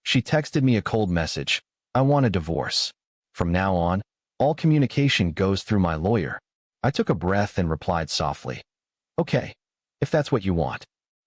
She texted me a cold message. I want a divorce. From now on, all communication goes through my lawyer. I took a breath and replied softly, okay, if that's what you want.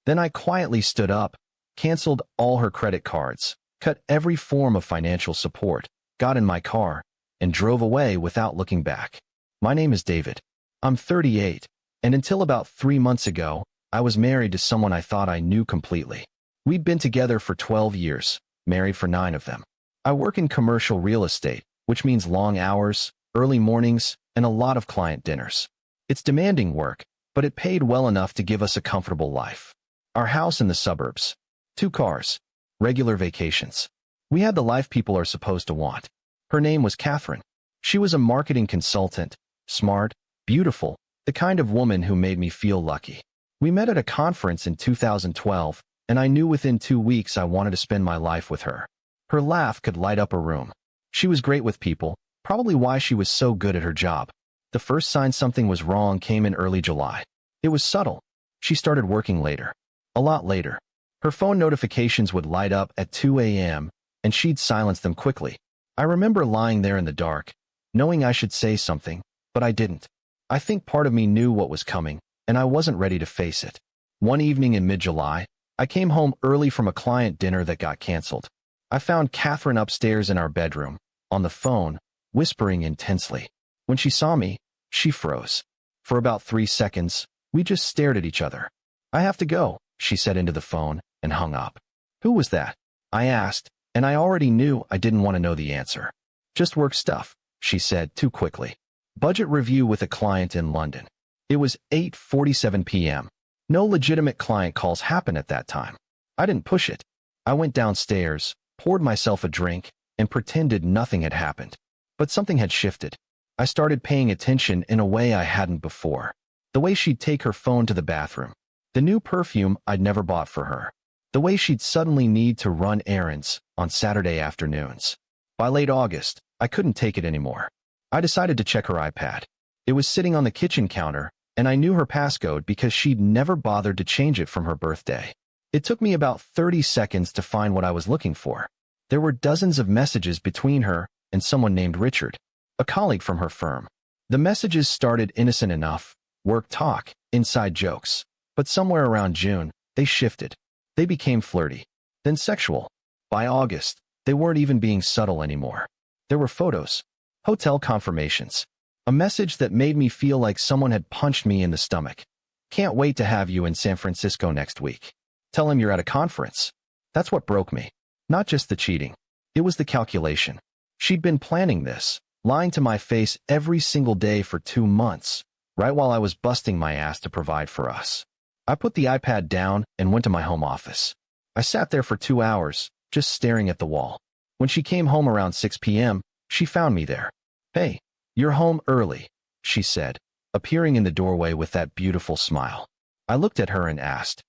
Then I quietly stood up, canceled all her credit cards, cut every form of financial support, got in my car, and drove away without looking back. My name is David. I'm 38, and until about 3 months ago, I was married to someone I thought I knew completely. We'd been together for 12 years, married for 9 of them. I work in commercial real estate, which means long hours, early mornings, and a lot of client dinners. It's demanding work, but it paid well enough to give us a comfortable life. Our house in the suburbs, 2 cars, regular vacations. We had the life people are supposed to want. Her name was Catherine. She was a marketing consultant, smart, beautiful, the kind of woman who made me feel lucky. We met at a conference in 2012, and I knew within 2 weeks I wanted to spend my life with her. Her laugh could light up a room. She was great with people, probably why she was so good at her job. The first sign something was wrong came in early July. It was subtle. She started working later. A lot later. Her phone notifications would light up at 2 a.m., and she'd silence them quickly. I remember lying there in the dark, knowing I should say something, but I didn't. I think part of me knew what was coming, and I wasn't ready to face it. One evening in mid-July, I came home early from a client dinner that got canceled. I found Catherine upstairs in our bedroom, on the phone, whispering intensely. When she saw me, she froze. For about 3 seconds, we just stared at each other. I have to go, she said into the phone, and hung up. Who was that? I asked, and I already knew I didn't want to know the answer. Just work stuff, she said too quickly. Budget review with a client in London. It was 8:47 p.m. No legitimate client calls happened at that time. I didn't push it. I went downstairs, poured myself a drink, and pretended nothing had happened. But something had shifted. I started paying attention in a way I hadn't before. The way she'd take her phone to the bathroom. The new perfume I'd never bought for her. The way she'd suddenly need to run errands on Saturday afternoons. By late August, I couldn't take it anymore. I decided to check her iPad. It was sitting on the kitchen counter, and I knew her passcode because she'd never bothered to change it from her birthday. It took me about 30 seconds to find what I was looking for. There were dozens of messages between her and someone named Richard, a colleague from her firm. The messages started innocent enough, work talk, inside jokes. But somewhere around June, they shifted. They became flirty, then sexual. By August, they weren't even being subtle anymore. There were photos, hotel confirmations, a message that made me feel like someone had punched me in the stomach. Can't wait to have you in San Francisco next week. Tell him you're at a conference. That's what broke me. Not just the cheating. It was the calculation. She'd been planning this, lying to my face every single day for 2 months, right while I was busting my ass to provide for us. I put the iPad down and went to my home office. I sat there for 2 hours, just staring at the wall. When she came home around 6 p.m., she found me there. Hey, you're home early, she said, appearing in the doorway with that beautiful smile. I looked at her and asked,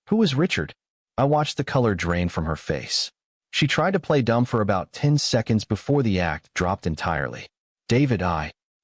who is Richard? I watched the color drain from her face. She tried to play dumb for about 10 seconds before the act dropped entirely. David,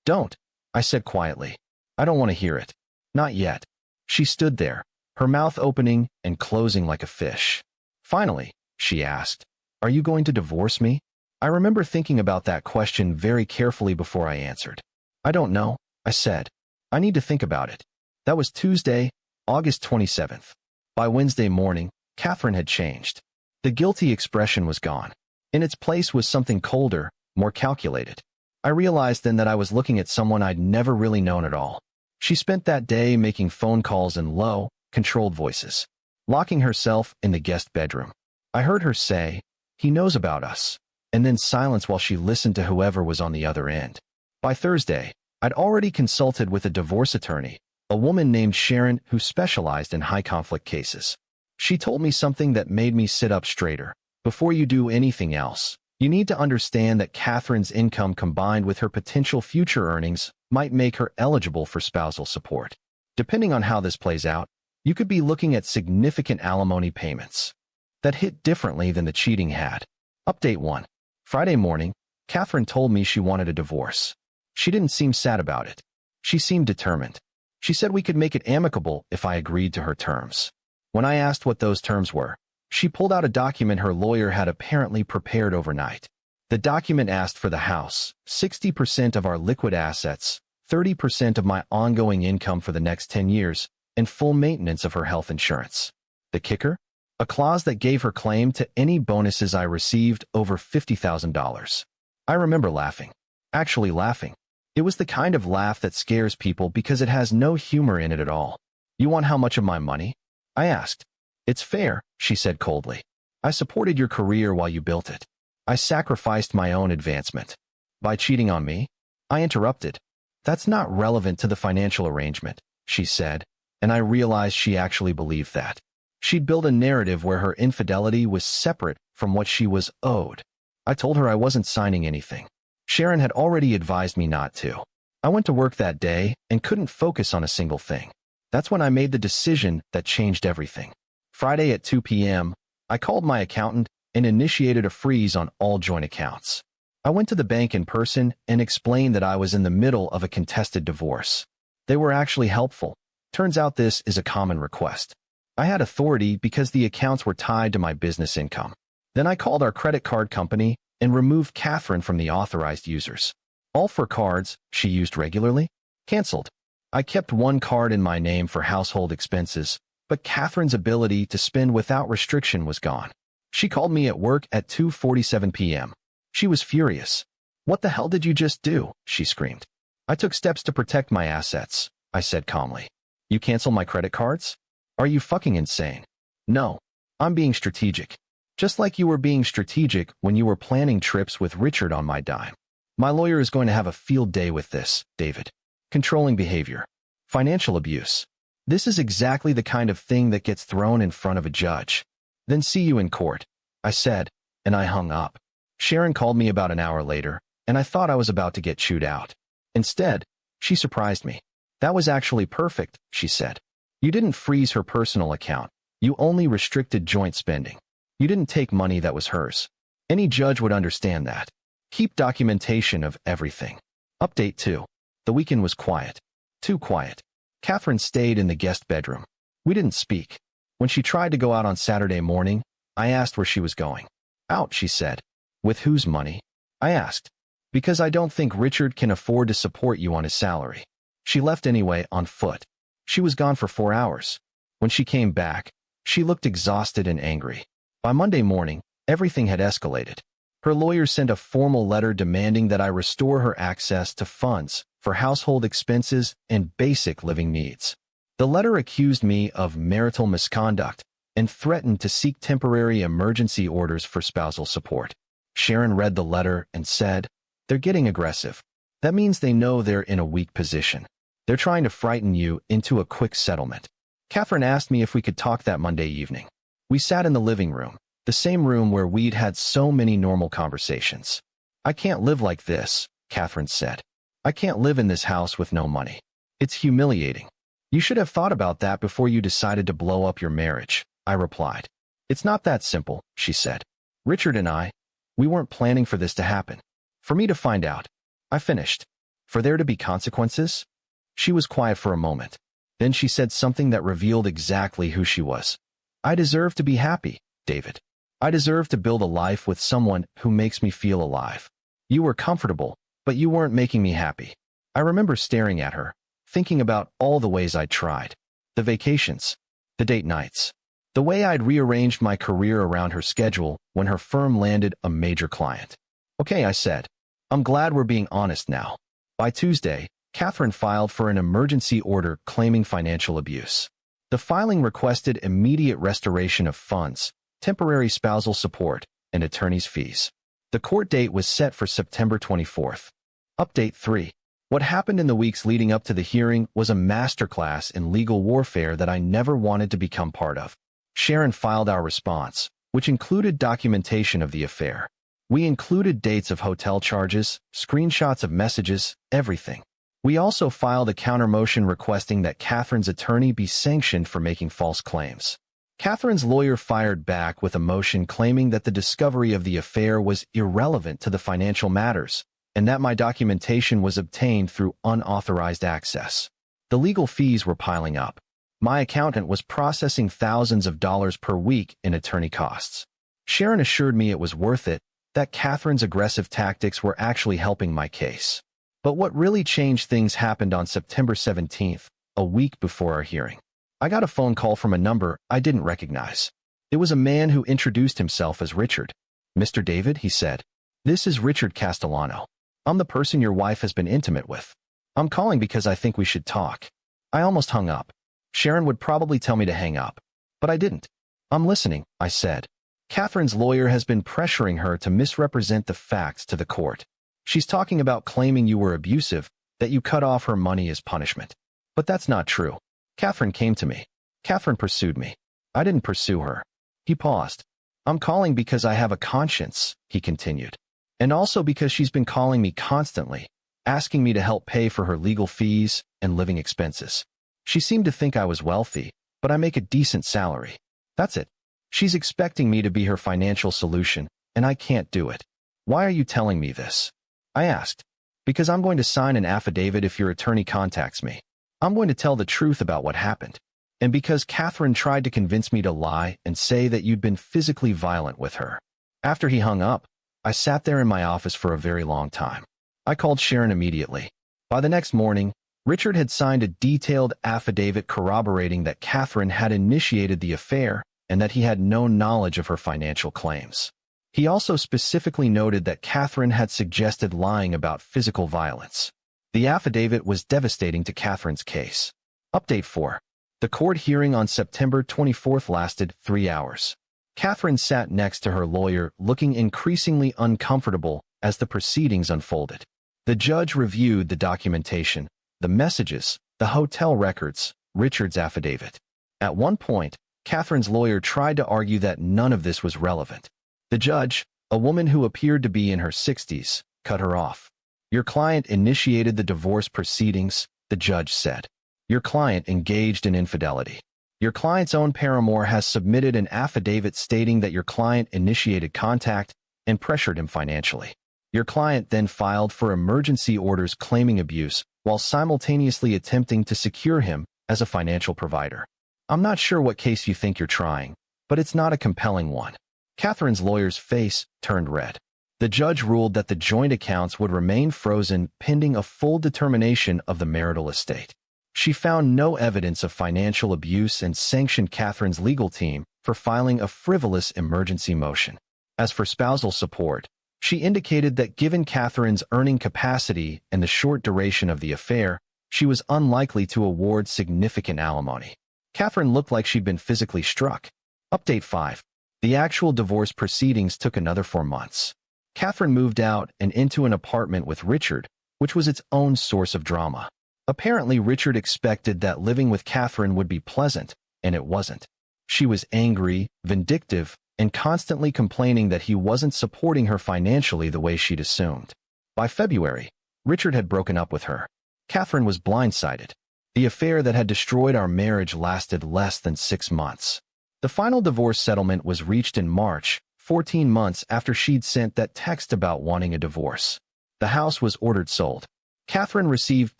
don't, I said quietly. I don't want to hear it. Not yet. She stood there, her mouth opening and closing like a fish. Finally, she asked, are you going to divorce me? I remember thinking about that question very carefully before I answered. I don't know, I said. I need to think about it. That was Tuesday, August 27th. By Wednesday morning, Catherine had changed. The guilty expression was gone. In its place was something colder, more calculated. I realized then that I was looking at someone I'd never really known at all. She spent that day making phone calls in low, controlled voices, locking herself in the guest bedroom. I heard her say, he knows about us, and then silence while she listened to whoever was on the other end. By Thursday, I'd already consulted with a divorce attorney, a woman named Sharon who specialized in high-conflict cases. She told me something that made me sit up straighter. Before you do anything else, you need to understand that Catherine's income combined with her potential future earnings might make her eligible for spousal support. Depending on how this plays out, you could be looking at significant alimony payments that hit differently than the cheating had. Update 1. Friday morning, Catherine told me she wanted a divorce. She didn't seem sad about it. She seemed determined. She said we could make it amicable if I agreed to her terms. When I asked what those terms were, She pulled out a document her lawyer had apparently prepared overnight. The document asked for the house, 60% of our liquid assets, 30% of my ongoing income for the next 10 years, and full maintenance of her health insurance. The kicker? A clause that gave her claim to any bonuses I received over $50,000. I remember laughing. Actually laughing. It was the kind of laugh that scares people because it has no humor in it at all. You want how much of my money? I asked. It's fair, she said coldly. I supported your career while you built it. I sacrificed my own advancement. By cheating on me? I interrupted. That's not relevant to the financial arrangement, she said, and I realized she actually believed that. She'd built a narrative where her infidelity was separate from what she was owed. I told her I wasn't signing anything. Sharon had already advised me not to. I went to work that day and couldn't focus on a single thing. That's when I made the decision that changed everything. Friday at 2 p.m., I called my accountant and initiated a freeze on all joint accounts. I went to the bank in person and explained that I was in the middle of a contested divorce. They were actually helpful. Turns out this is a common request. I had authority because the accounts were tied to my business income. Then I called our credit card company and removed Catherine from the authorized users. All four cards she used regularly? Canceled. I kept one card in my name for household expenses, but Catherine's ability to spend without restriction was gone. She called me at work at 2:47 p.m. She was furious. What the hell did you just do? She screamed. I took steps to protect my assets, I said calmly. You cancel my credit cards? Are you fucking insane? No. I'm being strategic. Just like you were being strategic when you were planning trips with Richard on my dime. My lawyer is going to have a field day with this, David. Controlling behavior. Financial abuse. This is exactly the kind of thing that gets thrown in front of a judge. Then see you in court, I said, and I hung up. Sharon called me about an hour later, and I thought I was about to get chewed out. Instead, she surprised me. That was actually perfect, she said. You didn't freeze her personal account. You only restricted joint spending. You didn't take money that was hers. Any judge would understand that. Keep documentation of everything. Update 2. The weekend was quiet. Too quiet. Catherine stayed in the guest bedroom. We didn't speak. When she tried to go out on Saturday morning, I asked where she was going. Out, she said. With whose money? I asked. Because I don't think Richard can afford to support you on his salary. She left anyway on foot. She was gone for 4 hours. When she came back, she looked exhausted and angry. By Monday morning, everything had escalated. Her lawyer sent a formal letter demanding that I restore her access to funds for household expenses and basic living needs. The letter accused me of marital misconduct and threatened to seek temporary emergency orders for spousal support. Sharon read the letter and said, "They're getting aggressive. That means they know they're in a weak position. They're trying to frighten you into a quick settlement." Catherine asked me if we could talk that Monday evening. We sat in the living room, the same room where we'd had so many normal conversations. "I can't live like this," Catherine said. "I can't live in this house with no money. It's humiliating." "You should have thought about that before you decided to blow up your marriage," I replied. "It's not that simple," she said. "Richard and we weren't planning for this to happen. For me to find out." I finished. "For there to be consequences?" She was quiet for a moment. Then she said something that revealed exactly who she was. "I deserve to be happy, David. I deserve to build a life with someone who makes me feel alive. You were comfortable, but you weren't making me happy." I remember staring at her, thinking about all the ways I'd tried. The vacations, the date nights, the way I'd rearranged my career around her schedule when her firm landed a major client. "Okay," I said. "I'm glad we're being honest now." By Tuesday, Catherine filed for an emergency order claiming financial abuse. The filing requested immediate restoration of funds, temporary spousal support, and attorney's fees. The court date was set for September 24th. Update 3. What happened in the weeks leading up to the hearing was a masterclass in legal warfare that I never wanted to become part of. Sharon filed our response, which included documentation of the affair. We included dates of hotel charges, screenshots of messages, everything. We also filed a counter-motion requesting that Catherine's attorney be sanctioned for making false claims. Catherine's lawyer fired back with a motion claiming that the discovery of the affair was irrelevant to the financial matters, and that my documentation was obtained through unauthorized access. The legal fees were piling up. My accountant was processing thousands of dollars per week in attorney costs. Sharon assured me it was worth it, that Catherine's aggressive tactics were actually helping my case. But what really changed things happened on September 17th, a week before our hearing. I got a phone call from a number I didn't recognize. It was a man who introduced himself as Richard. "Mr. David," he said, "this is Richard Castellano. I'm the person your wife has been intimate with. I'm calling because I think we should talk." I almost hung up. Sharon would probably tell me to hang up. But I didn't. "I'm listening," I said. "Catherine's lawyer has been pressuring her to misrepresent the facts to the court. She's talking about claiming you were abusive, that you cut off her money as punishment. But that's not true. Catherine came to me. Catherine pursued me. I didn't pursue her." He paused. "I'm calling because I have a conscience," he continued. "And also because she's been calling me constantly, asking me to help pay for her legal fees and living expenses. She seemed to think I was wealthy, but I make a decent salary. That's it. She's expecting me to be her financial solution, and I can't do it." "Why are you telling me this?" I asked. "Because I'm going to sign an affidavit if your attorney contacts me. I'm going to tell the truth about what happened. And because Catherine tried to convince me to lie and say that you'd been physically violent with her." After he hung up, I sat there in my office for a very long time. I called Sharon immediately. By the next morning, Richard had signed a detailed affidavit corroborating that Catherine had initiated the affair and that he had no knowledge of her financial claims. He also specifically noted that Catherine had suggested lying about physical violence. The affidavit was devastating to Catherine's case. Update 4. The court hearing on September 24th lasted 3 hours. Catherine sat next to her lawyer, looking increasingly uncomfortable as the proceedings unfolded. The judge reviewed the documentation, the messages, the hotel records, Richard's affidavit. At one point, Catherine's lawyer tried to argue that none of this was relevant. The judge, a woman who appeared to be in her 60s, cut her off. "Your client initiated the divorce proceedings," the judge said. "Your client engaged in infidelity. Your client's own paramour has submitted an affidavit stating that your client initiated contact and pressured him financially. Your client then filed for emergency orders claiming abuse while simultaneously attempting to secure him as a financial provider. I'm not sure what case you think you're trying, but it's not a compelling one." Catherine's lawyer's face turned red. The judge ruled that the joint accounts would remain frozen pending a full determination of the marital estate. She found no evidence of financial abuse and sanctioned Catherine's legal team for filing a frivolous emergency motion. As for spousal support, she indicated that given Catherine's earning capacity and the short duration of the affair, she was unlikely to award significant alimony. Catherine looked like she'd been physically struck. Update 5. The actual divorce proceedings took another 4 months. Catherine moved out and into an apartment with Richard, which was its own source of drama. Apparently, Richard expected that living with Catherine would be pleasant, and it wasn't. She was angry, vindictive, and constantly complaining that he wasn't supporting her financially the way she'd assumed. By February, Richard had broken up with her. Catherine was blindsided. The affair that had destroyed our marriage lasted less than 6 months. The final divorce settlement was reached in March, 14 months after she'd sent that text about wanting a divorce. The house was ordered sold. Catherine received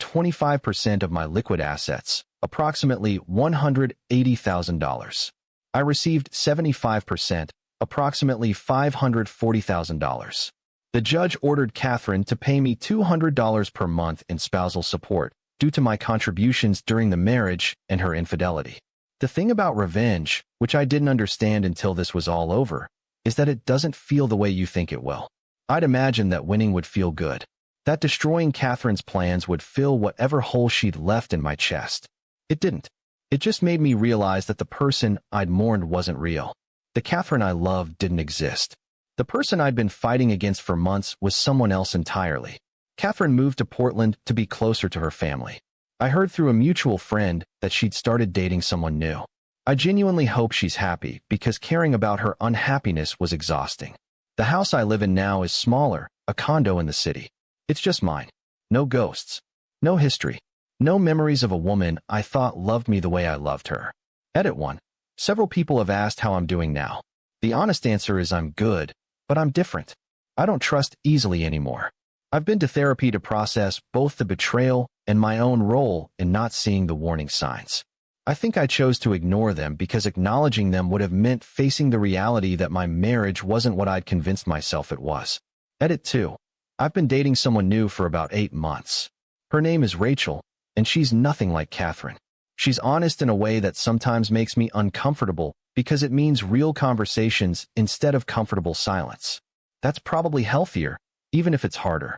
25% of my liquid assets, approximately $180,000. I received 75%, approximately $540,000. The judge ordered Catherine to pay me $200 per month in spousal support due to my contributions during the marriage and her infidelity. The thing about revenge, which I didn't understand until this was all over, is that it doesn't feel the way you think it will. I'd imagined that winning would feel good, that destroying Catherine's plans would fill whatever hole she'd left in my chest. It didn't. It just made me realize that the person I'd mourned wasn't real. The Catherine I loved didn't exist. The person I'd been fighting against for months was someone else entirely. Catherine moved to Portland to be closer to her family. I heard through a mutual friend that she'd started dating someone new. I genuinely hope she's happy because caring about her unhappiness was exhausting. The house I live in now is smaller, a condo in the city. It's just mine. No ghosts. No history. No memories of a woman I thought loved me the way I loved her. Edit 1. Several people have asked how I'm doing now. The honest answer is I'm good, but I'm different. I don't trust easily anymore. I've been to therapy to process both the betrayal and my own role in not seeing the warning signs. I think I chose to ignore them because acknowledging them would have meant facing the reality that my marriage wasn't what I'd convinced myself it was. Edit 2. I've been dating someone new for about 8 months. Her name is Rachel, and she's nothing like Catherine. She's honest in a way that sometimes makes me uncomfortable because it means real conversations instead of comfortable silence. That's probably healthier, even if it's harder.